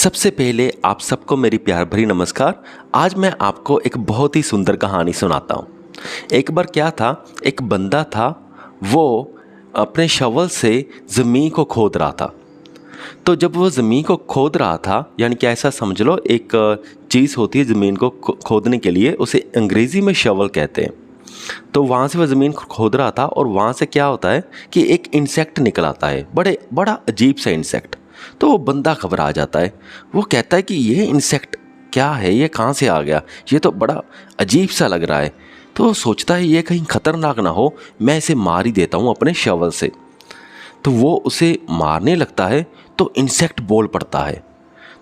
सबसे पहले आप सबको मेरी प्यार भरी नमस्कार। आज मैं आपको एक बहुत ही सुंदर कहानी सुनाता हूँ। एक बार क्या था, एक बंदा था, वो अपने शवल से ज़मीन को खोद रहा था। तो जब वो ज़मीन को खोद रहा था, यानी कि ऐसा समझ लो, एक चीज़ होती है ज़मीन को खोदने के लिए, उसे अंग्रेज़ी में शवल कहते हैं। तो वहाँ से वह ज़मीन खोद रहा था और वहाँ से क्या होता है कि एक इंसेक्ट निकल आता है, बड़ा अजीब सा इंसेक्ट। तो वो बंदा घबरा जाता है। वो कहता है कि ये इंसेक्ट क्या है, ये कहाँ से आ गया, ये तो बड़ा अजीब सा लग रहा है। तो वो सोचता है ये कहीं ख़तरनाक ना हो, मैं इसे मार ही देता हूँ अपने शवल से। तो वो उसे मारने लगता है तो इंसेक्ट बोल पड़ता है।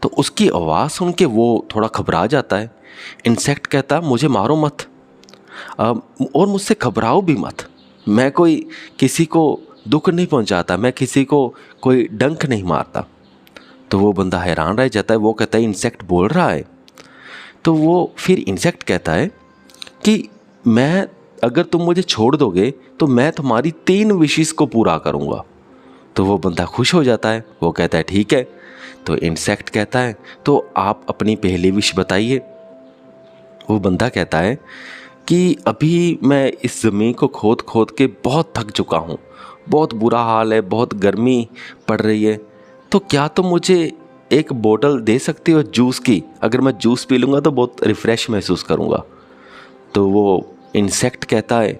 तो उसकी आवाज़ सुन के वो थोड़ा घबरा जाता है। इंसेक्ट कहता मुझे मारो मत, और मुझसे घबराओ भी मत। मैं कोई किसी को दुख नहीं पहुंचाता, मैं किसी को कोई डंक नहीं मारता। तो वो बंदा हैरान रह जाता है। वो कहता है इंसेक्ट बोल रहा है। तो वो फिर इंसेक्ट कहता है कि मैं, अगर तुम मुझे छोड़ दोगे तो मैं तुम्हारी 3 विशेस को पूरा करूँगा। तो वो बंदा खुश हो जाता है। वो कहता है ठीक है। तो इंसेक्ट कहता है तो आप अपनी पहली विश बताइए। वो बंदा कहता है कि अभी मैं इस ज़मीन को खोद खोद के बहुत थक चुका हूँ, बहुत बुरा हाल है, बहुत गर्मी पड़ रही है। तो क्या तुम मुझे एक बोतल दे सकती हो जूस की? अगर मैं जूस पी लूँगा तो बहुत रिफ़्रेश महसूस करूँगा। तो वो इंसेक्ट कहता है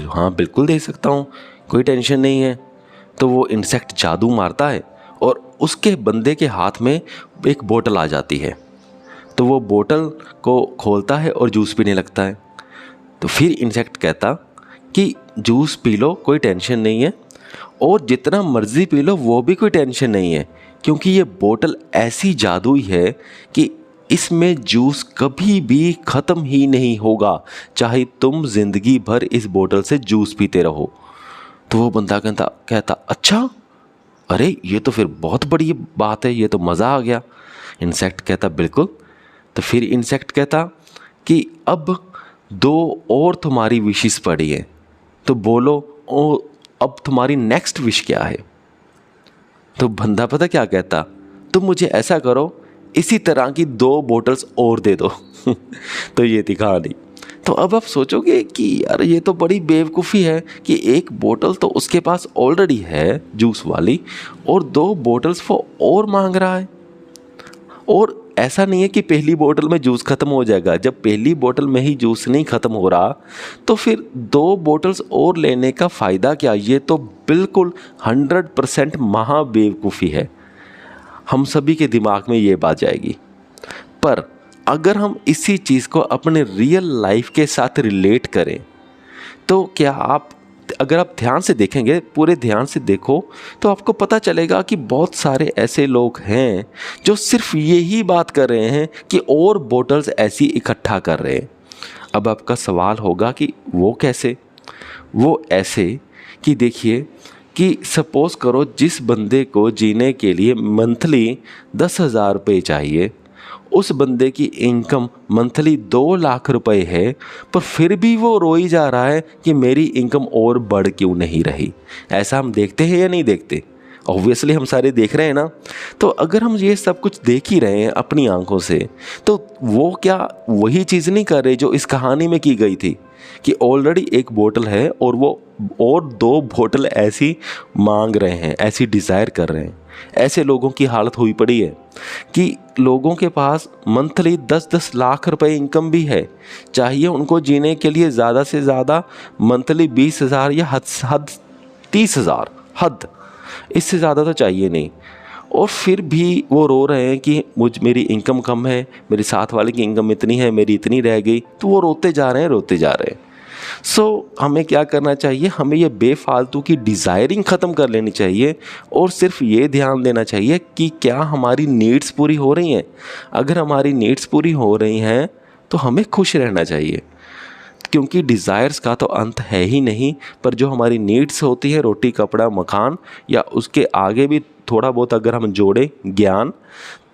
हाँ बिल्कुल दे सकता हूँ, कोई टेंशन नहीं है। तो वो इंसेक्ट जादू मारता है और उसके बंदे के हाथ में एक बोतल आ जाती है। तो वो बोतल को खोलता है और जूस पीने लगता है। तो फिर इंसेक्ट कहता कि जूस पी लो, कोई टेंशन नहीं है, और जितना मर्ज़ी पी लो वो भी कोई टेंशन नहीं है, क्योंकि ये बोतल ऐसी जादुई है कि इसमें जूस कभी भी ख़त्म ही नहीं होगा, चाहे तुम ज़िंदगी भर इस बोतल से जूस पीते रहो। तो वो बंदा कहता अच्छा, अरे ये तो फिर बहुत बड़ी बात है, ये तो मज़ा आ गया। इंसेक्ट कहता बिल्कुल। तो फिर इंसेक्ट कहता कि अब 2 और तुम्हारी विशेस पड़ी है, तो बोलो अब तुम्हारी नेक्स्ट विश क्या है? तो बंदा पता क्या कहता, तुम मुझे ऐसा करो, इसी तरह की 2 बोतल्स और दे दो। तो ये थी कहानी। तो अब आप सोचोगे कि यार ये तो बड़ी बेवकूफ़ी है कि एक बोतल तो उसके पास ऑलरेडी है जूस वाली, और 2 बोतल्स वो और मांग रहा है। और ऐसा नहीं है कि पहली बोतल में जूस ख़त्म हो जाएगा। जब पहली बोतल में ही जूस नहीं ख़त्म हो रहा तो फिर 2 बोतल्स और लेने का फ़ायदा क्या? ये तो बिल्कुल 100% महा बेवकूफ़ी है। हम सभी के दिमाग में ये बात जाएगी। पर अगर हम इसी चीज़ को अपने रियल लाइफ के साथ रिलेट करें तो क्या अगर आप ध्यान से देखेंगे, पूरे ध्यान से देखो, तो आपको पता चलेगा कि बहुत सारे ऐसे लोग हैं जो सिर्फ यही बात कर रहे हैं कि और बोतल्स ऐसी इकट्ठा कर रहे हैं। अब आपका सवाल होगा कि वो कैसे? वो ऐसे कि देखिए कि सपोज़ करो जिस बंदे को जीने के लिए मंथली 10,000 रुपये चाहिए, उस बंदे की इनकम मंथली 2 लाख रुपए है, पर फिर भी वो रोई जा रहा है कि मेरी इनकम और बढ़ क्यों नहीं रही। ऐसा हम देखते हैं या नहीं देखते? ऑब्वियसली हम सारे देख रहे हैं ना। तो अगर हम ये सब कुछ देख ही रहे हैं अपनी आंखों से, तो वो क्या वही चीज़ नहीं कर रहे जो इस कहानी में की गई थी कि ऑलरेडी एक बोतल है और वो और 2 बोतल ऐसी मांग रहे हैं, ऐसी डिज़ायर कर रहे हैं। ऐसे लोगों की हालत हुई पड़ी है कि लोगों के पास मंथली 10-10 लाख रुपए इनकम भी है, चाहिए उनको जीने के लिए ज़्यादा से ज़्यादा मंथली 20,000 या हद 30,000, हद, इससे ज़्यादा तो चाहिए नहीं। और फिर भी वो रो रहे हैं कि मेरी इनकम कम है, मेरे साथ वाले की इनकम इतनी है, मेरी इतनी रह गई। तो वो रोते जा रहे हैं। हमें क्या करना चाहिए? हमें ये बेफालतू की डिज़ायरिंग ख़त्म कर लेनी चाहिए और सिर्फ ये ध्यान देना चाहिए कि क्या हमारी नीड्स पूरी हो रही हैं। अगर हमारी नीड्स पूरी हो रही हैं तो हमें खुश रहना चाहिए, क्योंकि डिज़ायर्स का तो अंत है ही नहीं। पर जो हमारी नीड्स होती है, रोटी कपड़ा मकान, या उसके आगे भी थोड़ा बहुत अगर हम जोड़ें ज्ञान,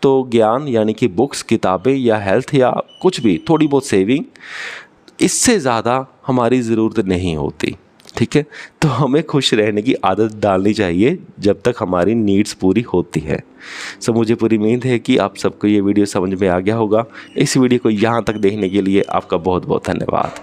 तो ज्ञान यानी कि बुक्स, किताबें, या हेल्थ, या कुछ भी थोड़ी बहुत सेविंग, इससे ज़्यादा हमारी ज़रूरत नहीं होती। ठीक है। तो हमें खुश रहने की आदत डालनी चाहिए जब तक हमारी नीड्स पूरी होती है। सो मुझे पूरी उम्मीद है कि आप सबको ये वीडियो समझ में आ गया होगा। इस वीडियो को यहाँ तक देखने के लिए आपका बहुत बहुत धन्यवाद।